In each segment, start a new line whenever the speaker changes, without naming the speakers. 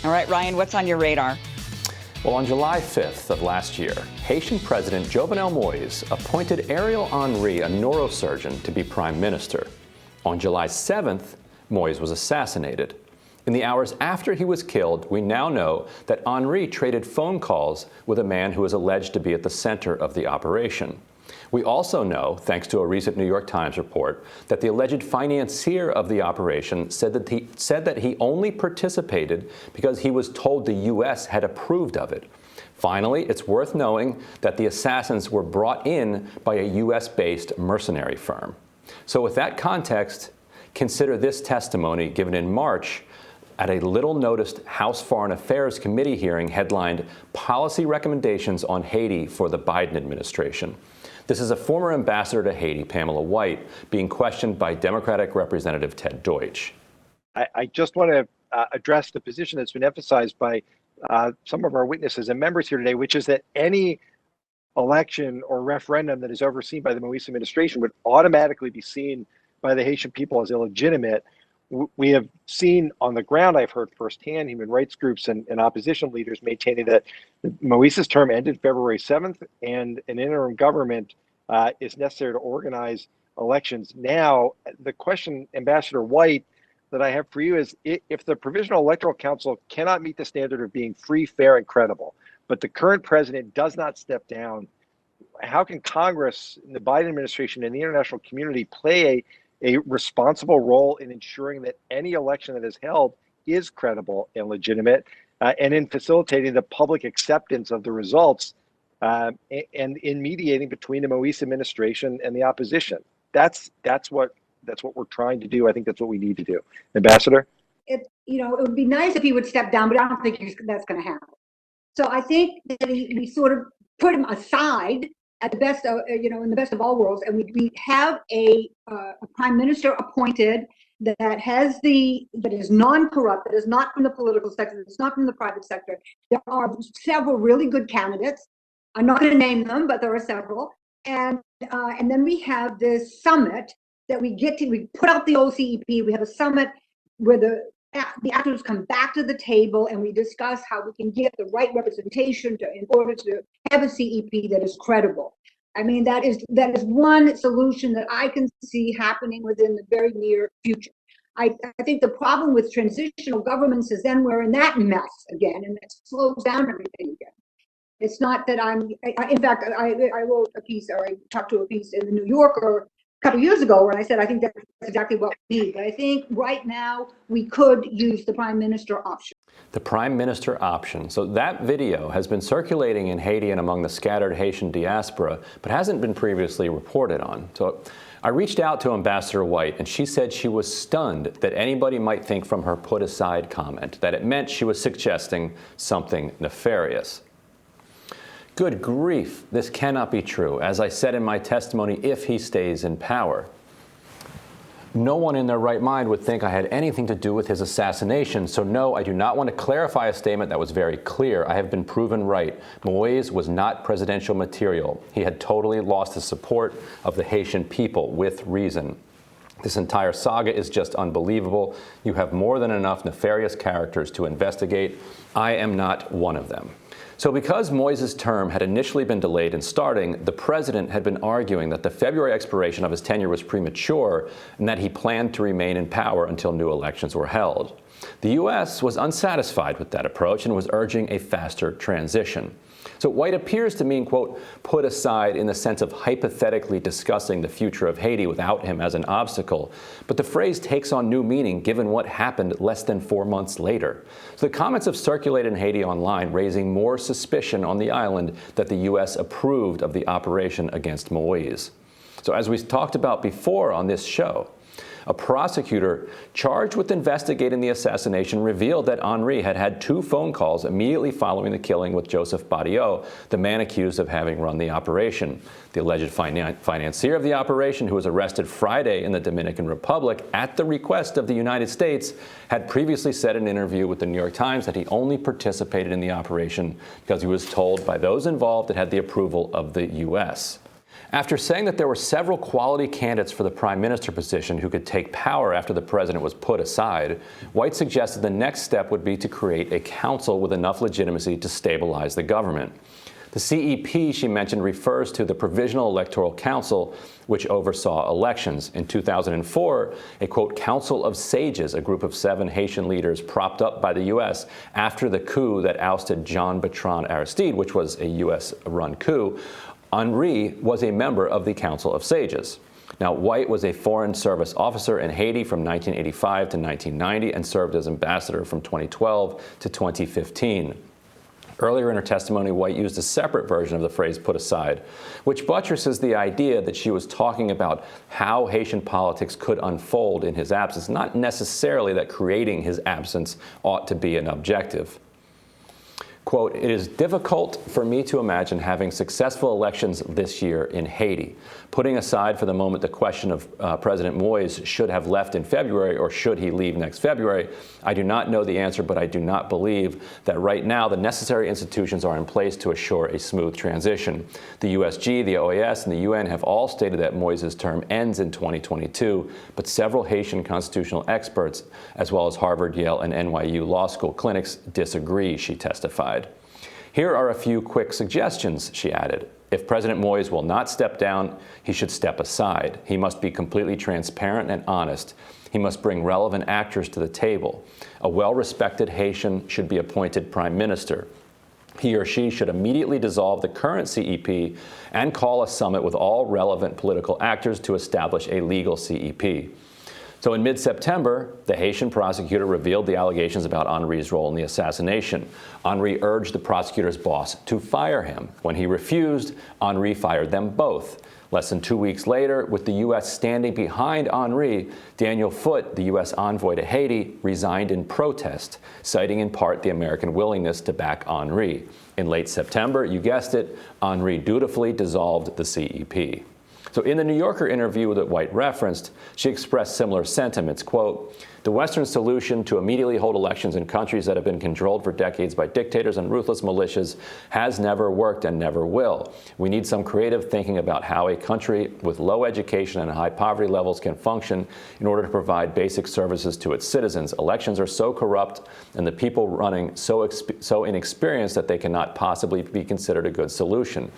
All right, Ryan, what's on your radar?
Well, on July 5th of last year, Haitian President Jovenel Moïse appointed Ariel Henry, a neurosurgeon, to be prime minister. On July 7th, Moïse was assassinated. In the hours after he was killed, we now know that Henry traded phone calls with a man who is alleged to be at the center of the operation. We also know, thanks to a recent New York Times report, that the alleged financier of the operation said that he only participated because he was told the U.S. had approved of it. Finally, it's worth knowing that the assassins were brought in by a U.S.-based mercenary firm. So with that context, consider this testimony given in March at a little-noticed House Foreign Affairs Committee hearing headlined Policy Recommendations on Haiti for the Biden Administration. This is a former ambassador to Haiti, Pamela White, being questioned by Democratic Representative Ted Deutsch.
I just want to address the position that's been emphasized by some of our witnesses and members here today, which is that any election or referendum that is overseen by the Moïse administration would automatically be seen by the Haitian people as illegitimate. We have seen on the ground, I've heard firsthand, human rights groups and opposition leaders maintaining that Moïse's term ended February 7th and an interim government is necessary to organize elections. Now, the question, Ambassador White, that I have for you is, if the Provisional Electoral Council cannot meet the standard of being free, fair, and credible, but the current president does not step down, how can Congress, the Biden administration, and the international community play a responsible role in ensuring that any election that is held is credible and legitimate, and in facilitating the public acceptance of the results, and in mediating between the Moïse administration and the opposition? That's what we're trying to do. I think that's what we need to do. Ambassador?
It would be nice if he would step down, but I don't think that's going to happen. So I think that we sort of put him aside at the best of, in the best of all worlds, and we have a prime minister appointed that is non-corrupt, that is not from the political sector, it's not from the private sector. There are several really good candidates. I'm not going to name them, but there are several. And then we have this summit that we put out the OCEP. We have a summit where the actors come back to the table and we discuss how we can get the right representation in order to have a CEP that is credible. I mean, that is one solution that I can see happening within the very near future. I think the problem with transitional governments is then we're in that mess again, and it slows down everything again. It's not that in fact, I wrote a piece, or I talked to a piece in the New Yorker a couple of years ago when I said I think that's exactly what we need. But I think right now we could use the prime minister option.
The prime minister option. So that video has been circulating in Haiti and among the scattered Haitian diaspora, but hasn't been previously reported on. So I reached out to Ambassador White, and she said she was stunned that anybody might think from her put aside comment that it meant she was suggesting something nefarious. Good grief, this cannot be true. As I said in my testimony, if he stays in power. No one in their right mind would think I had anything to do with his assassination. So no, I do not want to clarify a statement that was very clear. I have been proven right. Moïse was not presidential material. He had totally lost the support of the Haitian people with reason. This entire saga is just unbelievable. You have more than enough nefarious characters to investigate. I am not one of them. So because Moïse's term had initially been delayed in starting, the president had been arguing that the February expiration of his tenure was premature and that he planned to remain in power until new elections were held. The U.S. was unsatisfied with that approach and was urging a faster transition. So White appears to mean, quote, put aside in the sense of hypothetically discussing the future of Haiti without him as an obstacle. But the phrase takes on new meaning given what happened less than 4 months later. So the comments have circulated in Haiti online, raising more suspicion on the island that the U.S. approved of the operation against Moïse. So as we talked about before on this show, a prosecutor charged with investigating the assassination revealed that Henry had had 2 phone calls immediately following the killing with Joseph Barriot, the man accused of having run the operation. The alleged financier of the operation, who was arrested Friday in the Dominican Republic at the request of the United States, had previously said in an interview with the New York Times that he only participated in the operation because he was told by those involved it had the approval of the U.S. After saying that there were several quality candidates for the prime minister position who could take power after the president was put aside, White suggested the next step would be to create a council with enough legitimacy to stabilize the government. The CEP, she mentioned, refers to the Provisional Electoral Council, which oversaw elections. In 2004, a, quote, Council of Sages, a group of 7 Haitian leaders propped up by the U.S. after the coup that ousted Jean-Bertrand Aristide, which was a U.S.-run coup, Henri was a member of the Council of Sages. Now, White was a Foreign Service officer in Haiti from 1985 to 1990 and served as ambassador from 2012 to 2015. Earlier in her testimony, White used a separate version of the phrase put aside, which buttresses the idea that she was talking about how Haitian politics could unfold in his absence, not necessarily that creating his absence ought to be an objective. Quote, it is difficult for me to imagine having successful elections this year in Haiti. Putting aside for the moment the question of President Moise should have left in February or should he leave next February, I do not know the answer, but I do not believe that right now the necessary institutions are in place to assure a smooth transition. The USG, the OAS, and the UN have all stated that Moise's term ends in 2022, but several Haitian constitutional experts, as well as Harvard, Yale, and NYU law school clinics, disagree, she testified. Here are a few quick suggestions, she added. If President Moise will not step down, he should step aside. He must be completely transparent and honest. He must bring relevant actors to the table. A well-respected Haitian should be appointed prime minister. He or she should immediately dissolve the current CEP and call a summit with all relevant political actors to establish a legal CEP. So in mid-September, the Haitian prosecutor revealed the allegations about Henri's role in the assassination. Henri urged the prosecutor's boss to fire him. When he refused, Henri fired them both. Less than 2 weeks later, with the U.S. standing behind Henri, Daniel Foote, the U.S. envoy to Haiti, resigned in protest, citing in part the American willingness to back Henri. In late September, you guessed it, Henri dutifully dissolved the CEP. So in the New Yorker interview that White referenced, she expressed similar sentiments, quote, the Western solution to immediately hold elections in countries that have been controlled for decades by dictators and ruthless militias has never worked and never will. We need some creative thinking about how a country with low education and high poverty levels can function in order to provide basic services to its citizens. Elections are so corrupt and the people running so inexperienced that they cannot possibly be considered a good solution.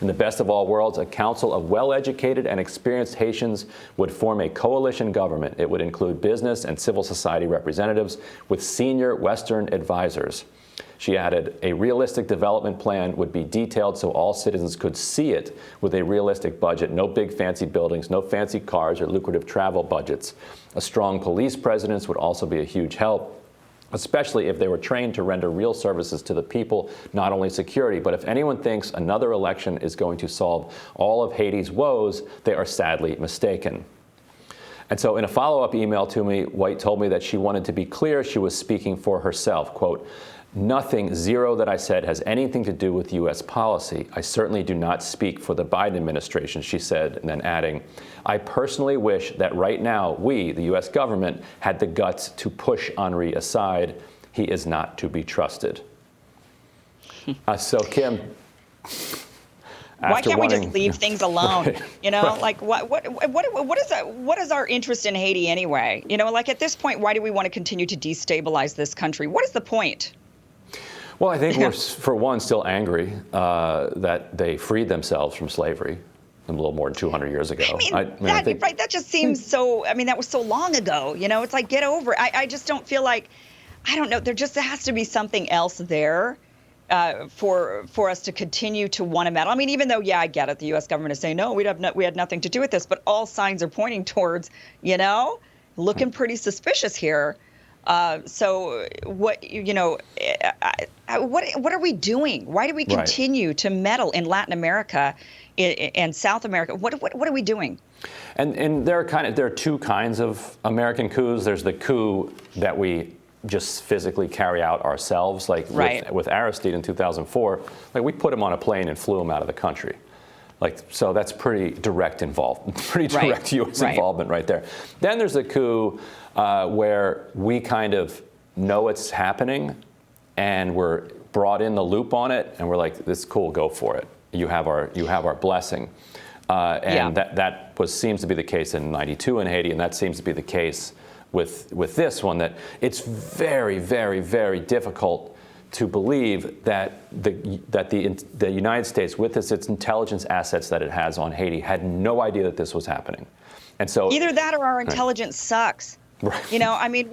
In the best of all worlds, a council of well-educated and experienced Haitians would form a coalition government. It would include business and civil society representatives with senior Western advisors. She added, a realistic development plan would be detailed so all citizens could see it with a realistic budget, no big fancy buildings, no fancy cars or lucrative travel budgets. A strong police presence would also be a huge help, especially if they were trained to render real services to the people, not only security. But if anyone thinks another election is going to solve all of Haiti's woes, they are sadly mistaken. And so in a follow-up email to me, White told me that she wanted to be clear she was speaking for herself. Quote, nothing, zero that I said has anything to do with U.S. policy. I certainly do not speak for the Biden administration, she said, and then adding, I personally wish that right now we, the U.S. government, had the guts to push Henri aside. He is not to be trusted. So, Kim,
why can't we just leave things alone? Right, you know, right. Like what is our interest in Haiti anyway? You know, like at this point, why do we want to continue to destabilize this country? What is the point?
Well, I think we're, for one, still angry that they freed themselves from slavery a little more than 200 years ago.
That just seems so, that was so long ago. You know, it's like, get over it. I just don't feel like, I don't know, there has to be something else there for us to continue to want to meddle. Even though, yeah, I get it. The U.S. government is saying, no, we had nothing to do with this. But all signs are pointing towards, looking pretty suspicious here. So what are we doing? Why do we continue to meddle in Latin America and South America? What are we doing?
And there are two kinds of American coups. There's the coup that we just physically carry out ourselves, like with Aristide in 2004. Like we put him on a plane and flew him out of the country. So that's pretty direct U.S. involvement right there. Then there's a coup where we kind of know it's happening and we're brought in the loop on it and we're like, this is cool, go for it. You have our blessing. And that seems to be the case in '92 in Haiti, and that seems to be the case with this one, that it's very, very, very difficult to believe that the United States, with its intelligence assets that it has on Haiti, had no idea that this was happening. And so
either that or our intelligence sucks.
Right.
You know, I mean,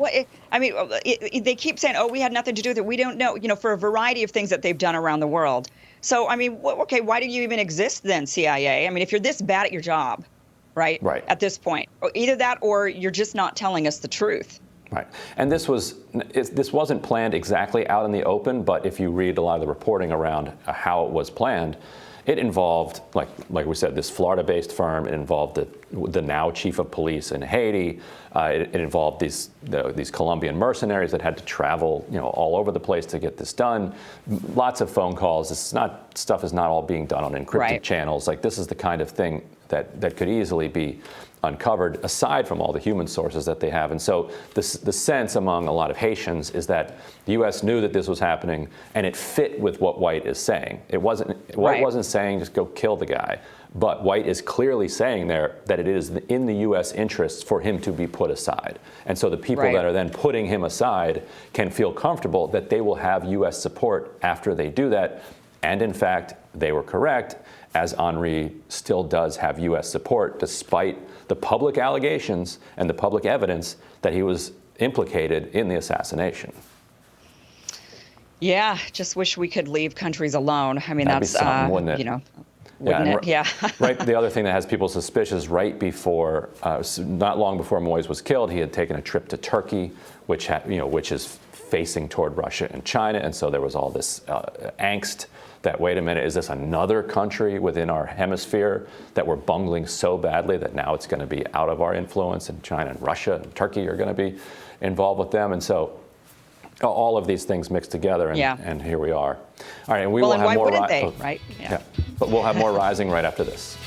they keep saying, "Oh, we had nothing to do with it." We don't know, you know, for a variety of things that they've done around the world. So, I mean, okay, why do you even exist then, CIA? I mean, if you're this bad at your job, right?
Right.
At this point, either that or you're just not telling us the truth.
Right. And this wasn't planned exactly out in the open, but if you read a lot of the reporting around how it was planned, it involved, like we said, this Florida-based firm. It involved the now chief of police in Haiti. It involved these Colombian mercenaries that had to travel, you know, all over the place to get this done. Lots of phone calls. Stuff is not all being done on encrypted channels. Like, this is the kind of thing that could easily be uncovered, aside from all the human sources that they have. And so the sense among a lot of Haitians is that the U.S. knew that this was happening, and it fit with what White is saying. White wasn't saying just go kill the guy, but White is clearly saying there that it is in the U.S. interests for him to be put aside. And so the people that are then putting him aside can feel comfortable that they will have U.S. support after they do that. And in fact, they were correct, as Henri still does have U.S. support, despite the public allegations and the public evidence that he was implicated in the assassination.
Yeah, just wish we could leave countries alone. I mean,
That'd
that's,
be something, wouldn't it?
You know, wouldn't it? Yeah.
Right. The other thing that has people suspicious, right before, not long before Moise was killed, he had taken a trip to Turkey, which is facing toward Russia and China, and so there was all this angst that, wait a minute, is this another country within our hemisphere that we're bungling so badly that now it's going to be out of our influence, and China and Russia and Turkey are going to be involved with them? And so all of these things mixed together, and here we are. All right, and we will have more.
Why wouldn't they, right?
Yeah. But we'll have more Rising right after this.